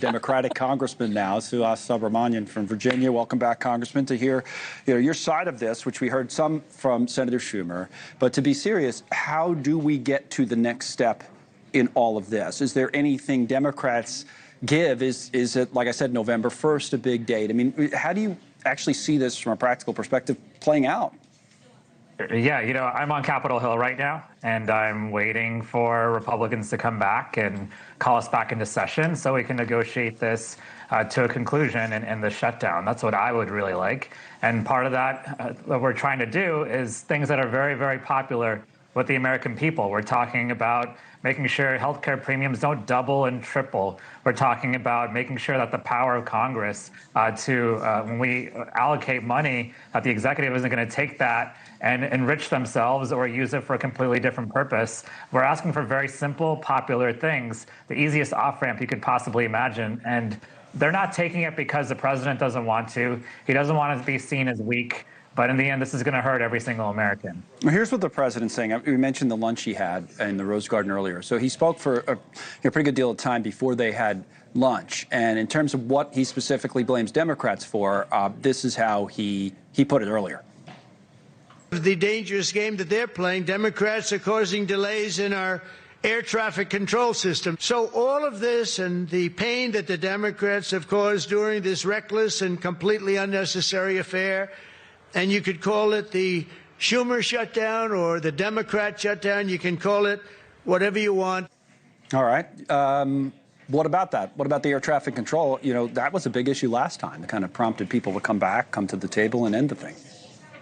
Democratic Congressman now, Subramanyam from Virginia. Welcome back, Congressman, to hear your side of this, which we heard some from Senator Schumer. But to be serious, how do we get to the next step in all of this? Is there anything Democrats give? Is it, like I said, November 1st, a big date? I mean, how do you actually see this from a practical perspective playing out? Yeah, I'm on Capitol Hill right now, and I'm waiting for Republicans to come back and call us back into session so we can negotiate this to a conclusion and the shutdown. That's what I would really like. And part of that, what we're trying to do is things that are very, very popular with the American people. We're talking about making sure healthcare premiums don't double and triple. We're talking about making sure that the power of Congress when we allocate money, that the executive isn't going to take that and enrich themselves or use it for a completely different purpose. We're asking for very simple, popular things, the easiest off-ramp you could possibly imagine. And they're not taking it because the president doesn't want to. He doesn't want to be seen as weak. But in the end, this is going to hurt every single American. Well, here's what the president's saying. We mentioned the lunch he had in the Rose Garden earlier. So he spoke for a pretty good deal of time before they had lunch. And in terms of what he specifically blames Democrats for, this is how he put it earlier. The dangerous game that they're playing, Democrats are causing delays in our air traffic control system. So all of this and the pain that the Democrats have caused during this reckless and completely unnecessary affair, and you could call it the Schumer shutdown or the Democrat shutdown. You can call it whatever you want. All right. What about that? What about the air traffic control? That was a big issue last time. It kind of prompted people to come back, come to the table, and end the thing.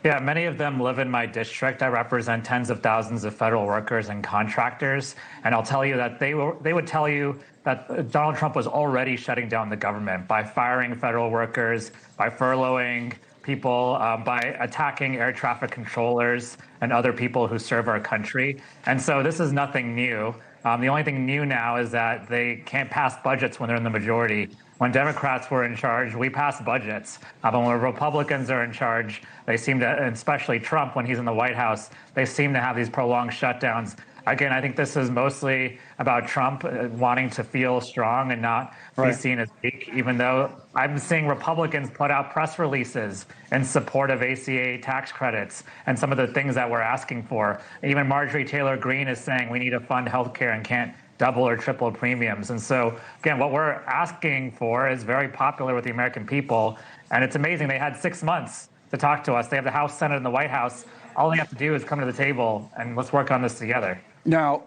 Yeah, many of them live in my district. I represent tens of thousands of federal workers and contractors. And I'll tell you that they would tell you that Donald Trump was already shutting down the government by firing federal workers, by furloughing people, by attacking air traffic controllers and other people who serve our country. And so this is nothing new. The only thing new now is that they can't pass budgets when they're in the majority. When Democrats were in charge, we passed budgets. But when Republicans are in charge, they seem to, especially Trump when he's in the White House, they seem to have these prolonged shutdowns. Again, I think this is mostly about Trump wanting to feel strong and not be seen as weak, even though I'm seeing Republicans put out press releases in support of ACA tax credits and some of the things that we're asking for. Even Marjorie Taylor Greene is saying we need to fund healthcare and can't double or triple premiums. And so, again, what we're asking for is very popular with the American people. And it's amazing. They had 6 months to talk to us. They have the House, Senate, and the White House. All they have to do is come to the table and let's work on this together. Now,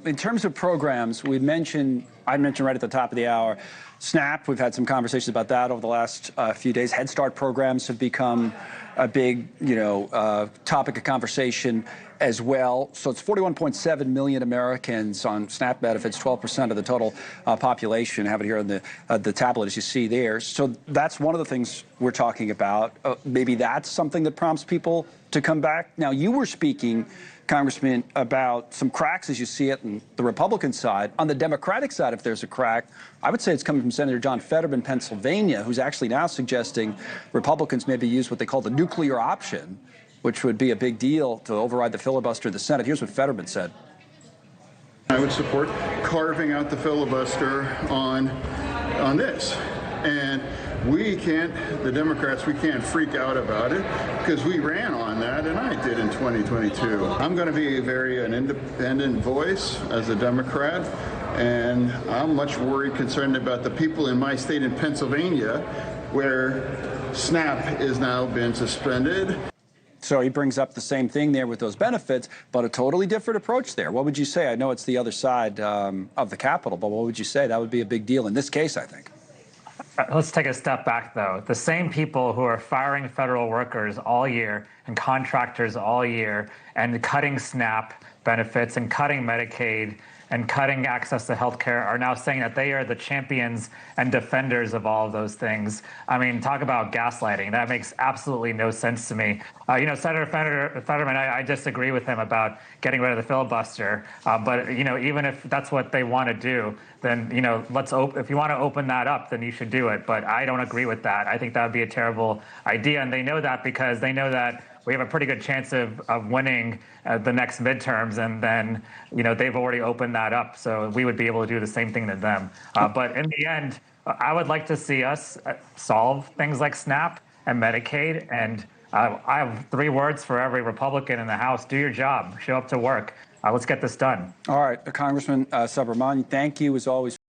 in terms of programs, I mentioned right at the top of the hour, SNAP. We've had some conversations about that over the last few days. Head Start programs have become a big, topic of conversation as well. So it's 41.7 million Americans on SNAP benefits, 12% of the total population. I have it here on the tablet, as you see there. So that's one of the things we're talking about. Maybe that's something that prompts people to come back. Now, you were speaking, Congressman, about some cracks as you see it on the Republican side. On the Democratic side, if there's a crack, I would say it's coming from Senator John Fetterman, Pennsylvania, who's actually now suggesting Republicans maybe use what they call the nuclear option, which would be a big deal to override the filibuster of the Senate. Here's what Fetterman said. I would support carving out the filibuster on this. And the Democrats, we can't freak out about it because we ran on that, and I did in 2022. I'm going to be an independent voice as a Democrat, and I'm much concerned about the people in my state in Pennsylvania where SNAP has now been suspended. So he brings up the same thing there with those benefits, but a totally different approach there. What would you say? I know it's the other side of the Capitol, but what would you say? That would be a big deal in this case, I think. Let's take a step back, though. The same people who are firing federal workers all year and contractors all year and cutting SNAP benefits and cutting Medicaid and cutting access to health care are now saying that they are the champions and defenders of all of those things. I mean, talk about gaslighting. That makes absolutely no sense to me. Senator Fetterman, I disagree with him about getting rid of the filibuster. But even if that's what they want to do, then, if you want to open that up, then you should do it. But I don't agree with that. I think that would be a terrible idea. And they know that because they know that we have a pretty good chance of winning the next midterms, and then they've already opened that up, so we would be able to do the same thing to them. But in the end, I would like to see us solve things like SNAP and Medicaid. And I have 3 words for every Republican in the House: do your job, show up to work. Let's get this done. All right, Congressman Subramanyam, thank you as always.